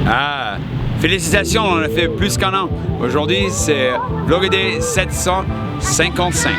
Ah, félicitations, on a fait plus qu'un an. Aujourd'hui, c'est Vlog Day 755.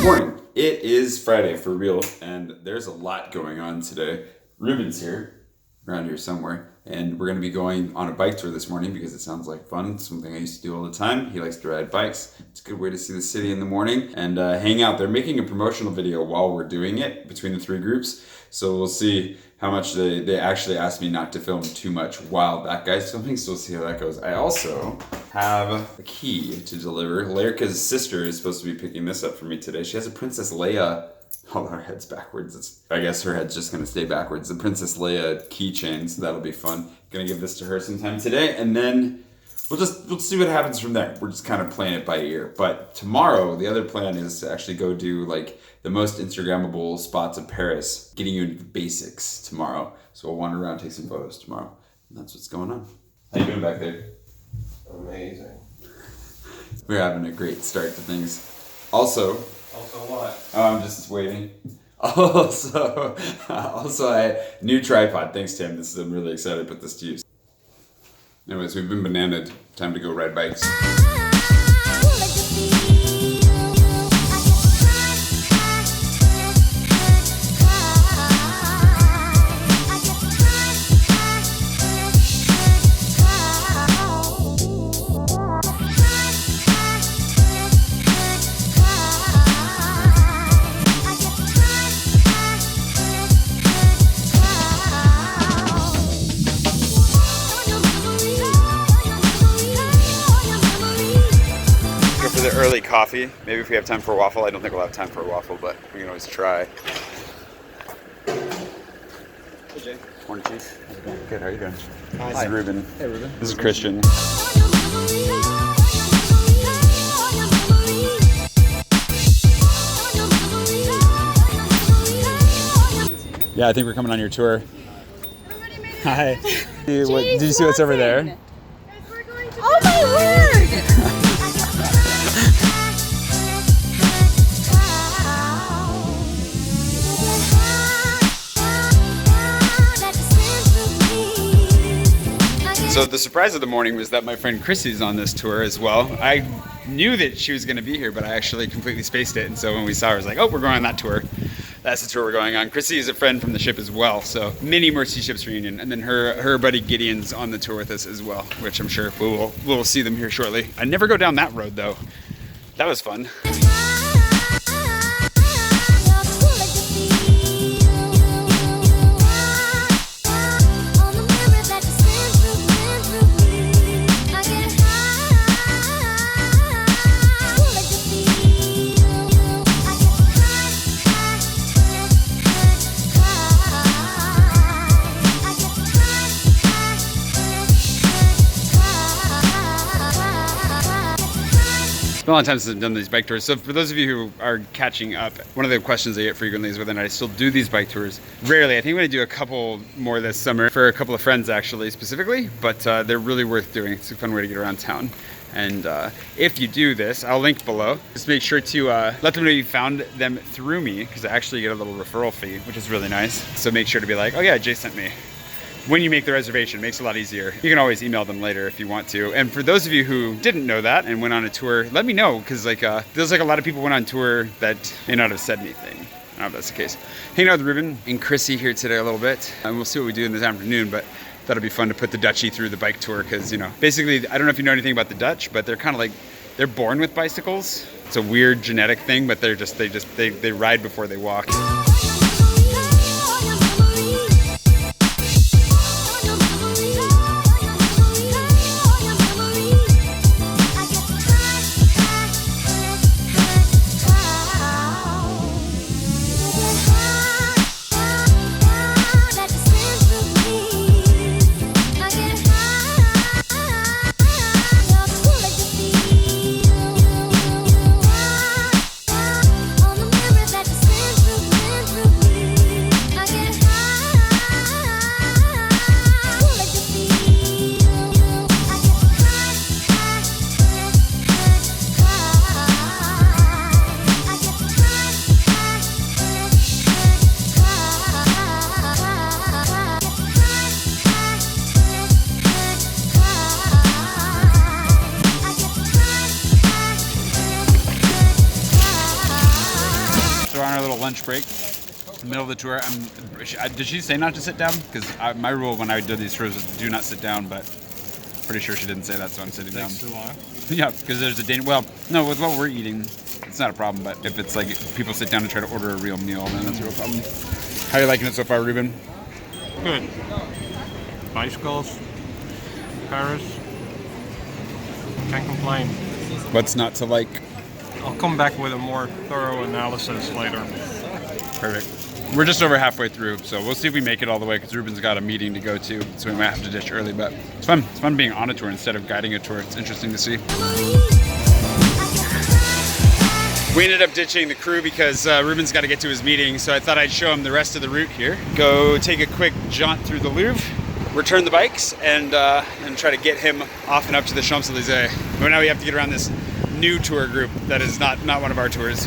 Morning. It is Friday for real, and there's a lot going on today. Rubens here, around here somewhere, and we're going to be going on a bike tour this morning because it sounds like fun. It's something I used to do all the time. He likes to ride bikes. It's a good way to see the city in the morning and hang out. They're making a promotional video while we're doing it between the three groups, so we'll see how much they actually asked me not to film too much while that guy's filming, so we'll see how that goes. I also have a key to deliver. Lairka's sister is supposed to be picking this up for me today. She has a Princess Leia, hold on, her head's backwards. I guess her head's just gonna stay backwards. The Princess Leia keychain, so that'll be fun. Gonna give this to her sometime today, and then we'll see what happens from there. We're just kind of playing it by ear. But tomorrow, the other plan is to actually go do like the most Instagrammable spots of Paris, getting you into the basics tomorrow. So we'll wander around, take some photos tomorrow. And that's what's going on. How you doing back there? Amazing. We're having a great start to things. Also what? Oh, I'm just waiting. Also, new tripod. Thanks, Tim. I'm really excited to put this to use. Anyways, we've been bananaed. Time to go ride bikes. The early coffee. Maybe if we have time for a waffle. I don't think we'll have time for a waffle, but we can always try. Hey Jay. Morning, Chief. How's it going? Good, how are you doing? Hi. This is Ruben. Hey Ruben. This is Christian. Yeah, I think we're coming on your tour. Hi. Did you see what's over there? Oh my word! So the surprise of the morning was that my friend Chrissy's on this tour as well. I knew that she was going to be here, but I actually completely spaced it. And so when we saw her, I was like, oh, we're going on that tour. That's the tour we're going on. Chrissy is a friend from the ship as well. So mini Mercy Ships reunion. And then her buddy Gideon's on the tour with us as well, which I'm sure we'll see them here shortly. I never go down that road though. That was fun. It's been a long time since I've done these bike tours. So for those of you who are catching up, one of the questions I get frequently is whether or not I still do these bike tours. Rarely. I think I'm going to do a couple more this summer for a couple of friends actually specifically, but they're really worth doing. It's a fun way to get around town. And if you do this, I'll link below. Just make sure to let them know you found them through me, because I actually get a little referral fee, which is really nice. So make sure to be like, oh yeah, Jay sent me. When you make the reservation, it makes it a lot easier. You can always email them later if you want to. And for those of you who didn't know that and went on a tour, let me know, because feels like a lot of people went on tour that may not have said anything. I don't know if that's the case. Hanging out with Ruben and Chrissy here today a little bit, and we'll see what we do in this afternoon, but thought it'd be fun to put the Dutchie through the bike tour, because, you know, basically, I don't know if you know anything about the Dutch, but they're kind of like, they're born with bicycles. It's a weird genetic thing, but they ride before they walk. our little lunch break, in the middle of the tour. Did she say not to sit down? Because my rule when I did these tours was do not sit down, but pretty sure she didn't say that, so I'm sitting down. Takes too long. Yeah, because there's a danger. Well, no, with what we're eating, it's not a problem. But if it's like if people sit down and try to order a real meal, then that's a real problem. How are you liking it so far, Ruben? Good. Bicycles. Paris. Can't complain. What's not to like? I'll come back with a more thorough analysis later. Perfect. We're just over halfway through, so we'll see if we make it all the way because Ruben's got a meeting to go to, so we might have to ditch early, but it's fun. It's fun being on a tour instead of guiding a tour. It's interesting to see. We ended up ditching the crew because Ruben's got to get to his meeting, so I thought I'd show him the rest of the route here. Go take a quick jaunt through the Louvre, return the bikes, and try to get him off and up to the Champs-Élysées. But now we have to get around this new tour group that is not one of our tours.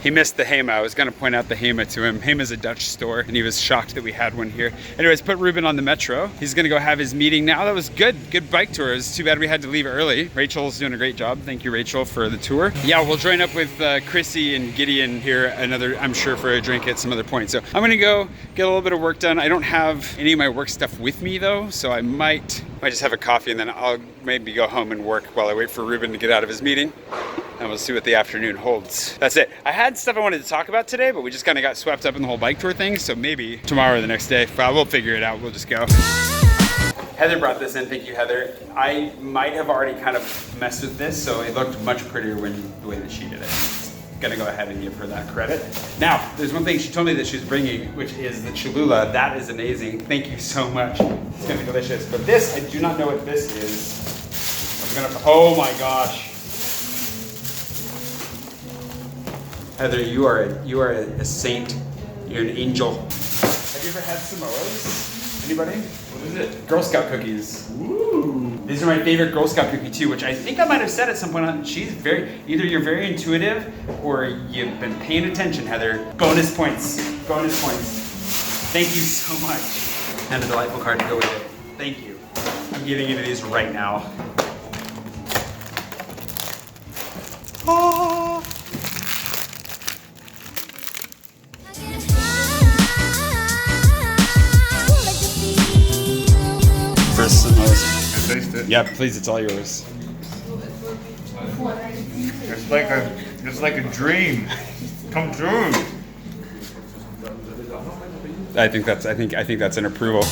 He missed the Hema. I was going to point out the Hema to him. Hema's a Dutch store, and he was shocked that we had one here. Anyways, put Ruben on the metro. He's going to go have his meeting now. That was good. Good bike tour. It's too bad we had to leave early. Rachel's doing a great job. Thank you, Rachel, for the tour. Yeah, we'll join up with Chrissy and Gideon here I'm sure, for a drink at some other point. So I'm going to go get a little bit of work done. I don't have any of my work stuff with me, though, so I might just have a coffee, and then I'll maybe go home and work while I wait for Ruben to get out of his meeting. And we'll see what the afternoon holds. That's it. I had stuff I wanted to talk about today, but we just kind of got swept up in the whole bike tour thing. So maybe tomorrow or the next day, we'll figure it out. We'll just go. Heather brought this in. Thank you, Heather. I might have already kind of messed with this, so it looked much prettier the way that she did it. Gonna go ahead and give her that credit. Now, there's one thing she told me that she's bringing, which is the Cholula. That is amazing. Thank you so much. It's gonna be delicious. But this, I do not know what this is. Oh my gosh. Heather, you are a saint. You're an angel. Have you ever had Samoas? Anybody? What is it? Girl Scout cookies. Ooh. These are my favorite Girl Scout cookie too, which I think I might have said at some point on. Either you're very intuitive or you've been paying attention, Heather. Bonus points. Bonus points. Thank you so much. And a delightful card to go with it. Thank you. I'm getting into these right now. Oh. First Samoas. Taste it. Yeah, please, it's all yours. It's like a dream come true. I think that's an approval.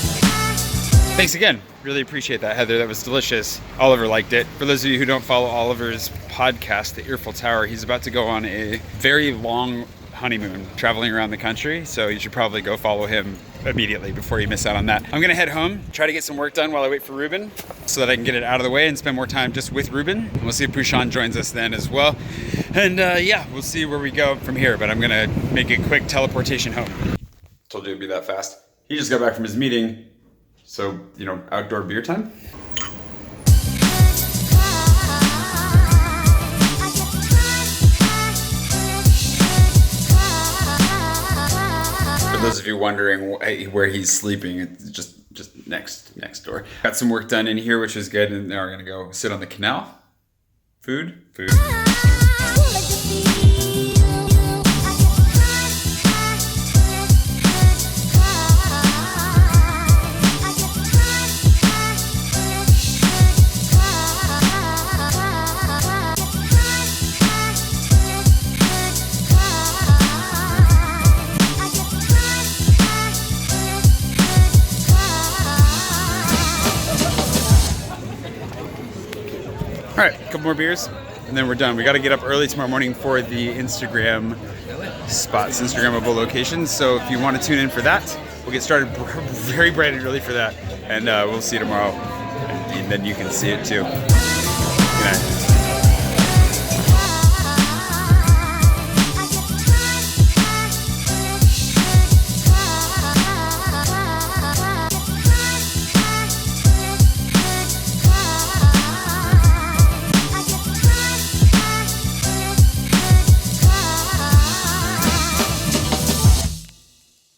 Thanks again. Really appreciate that, Heather. That was delicious. Oliver liked it. For those of you who don't follow Oliver's podcast, The Earful Tower, he's about to go on a very long honeymoon traveling around the country, so you should probably go follow him immediately before you miss out on that. I'm gonna head home, try to get some work done while I wait for Ruben so that I can get it out of the way and spend more time just with Ruben. And we'll see if Pushan joins us then as well. And yeah, we'll see where we go from here, but I'm gonna make a quick teleportation home. Told you it'd be that fast. He just got back from his meeting, so, outdoor beer time. For those of you wondering where he's sleeping, it's just next door. Got some work done in here, which is good, and now we're gonna go sit on the canal. Food. All right, a couple more beers, and then we're done. We got to get up early tomorrow morning for the Instagram spots, Instagrammable locations. So if you want to tune in for that, we'll get started very bright and early for that, and we'll see you tomorrow, and then you can see it too. Good night.